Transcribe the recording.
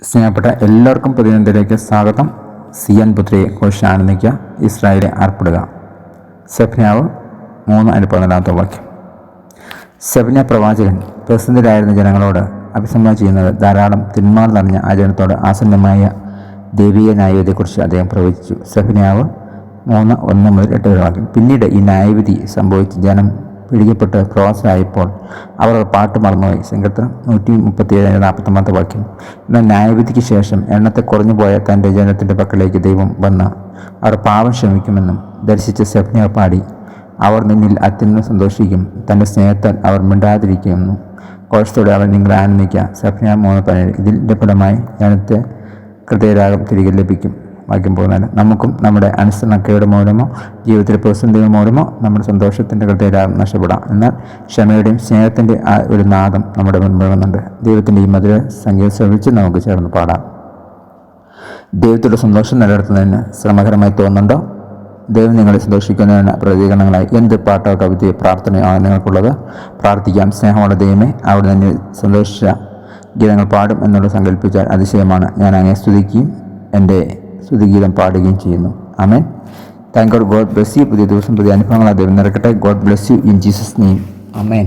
സ്നേഹപ്പെട്ട എല്ലാവർക്കും പുതിയതിലേക്ക് സ്വാഗതം. സിയൻ പുത്രിയെ കുറിച്ച് ആനന്ദിക്കുക, ഇസ്രായേലെ ആർപ്പിടുക. സെഫന്യാവ് 3:14 വാക്യം. സെഫന്യ പ്രവാചകൻ പ്രതിസന്ധിയിലായിരുന്ന ജനങ്ങളോട് അഭിസംബോധന ചെയ്യുന്നത് ധാരാളം തിന്മകൾ നിറഞ്ഞ ആ ജനത്തോട് ആസന്നമായ ദൈവീയ ന്യായവിധിയെക്കുറിച്ച് അദ്ദേഹം പ്രവചിച്ചു. സെഫന്യാവ് 3:1-8 വാക്യം. പിന്നീട് ഈ ന്യായവിധി സംഭവിച്ച് ജനം പിടിക്കപ്പെട്ട് ക്രോസായപ്പോൾ അവർ പാട്ട് മറന്നുപോയി. സങ്കീർത്തനം 137:49 വാക്യം. എന്നാൽ ന്യായവിധിക്ക് ശേഷം എണ്ണത്തെ കുറഞ്ഞുപോയ തൻ്റെ ജനത്തിൻ്റെ പക്കലേക്ക് ദൈവം വന്ന് അവർ പാപം ക്ഷമിക്കുമെന്നും ദർശിച്ച സെഫന്യാവ് പാടി, അവർ നിന്നിൽ അത്യന്തം സന്തോഷിക്കും, തൻ്റെ സ്നേഹത്താൽ അവർ മിണ്ടാതിരിക്കുമെന്നും കോശത്തോടെ അവർ നിങ്ങൾ ആനന്ദിക്കുക. സെഫന്യാവ് 3:17. ഇതിൻ്റെ ഫലമായി ജനത്തെ ഹൃദയരാഗം തിരികെ ലഭിക്കും. വാക്യം പോകുന്നത് നമുക്കും നമ്മുടെ അനുസരണക്കേട് മൂലമോ ജീവിതത്തിലെ പ്രതിസന്ധികൾ മൂലമോ നമ്മുടെ സന്തോഷത്തിൻ്റെ ഹൃദയരാഗം നഷ്ടപ്പെടാം. എന്നാൽ ക്ഷമയുടെയും സ്നേഹത്തിൻ്റെ ആ ഒരു നാദം നമ്മുടെ മുൻപിൽ ദൈവത്തിൻ്റെ ഈ മധുര സംഗീതം ശ്രമിച്ച് നമുക്ക് ചേർന്ന് പാടാം. ദൈവത്തിൻ്റെ സന്തോഷം നിലനിർത്തുന്നതിന് ശ്രമകരമായി തോന്നുന്നുണ്ടോ? ദൈവം നിങ്ങളെ സന്തോഷിക്കുന്നതിന് പ്രതികരണങ്ങളായി എന്ത് പാട്ടോ കവിതയോ പ്രാർത്ഥനയാണ് നിങ്ങൾക്കുള്ളത്? പ്രാർത്ഥിക്കാം. സ്നേഹമുള്ള ദൈവമേ, അവിടെ നിന്ന് സന്തോഷിച്ച ഗീതങ്ങൾ പാടും എന്നുള്ളത് സങ്കല്പിച്ചാൽ അതിശയമാണ്. ഞാൻ അങ്ങനെ സ്തുതിക്കുകയും എൻ്റെ സ്തുതിഗീതം പാടുകയും ചെയ്യുന്നു. ആമേൻ. Thank God. God bless you. പുതിയ ദിവസം പുതിയ അനുഭവങ്ങൾ ദൈവം നിറക്കട്ടെ. God bless you in Jesus name. Amen.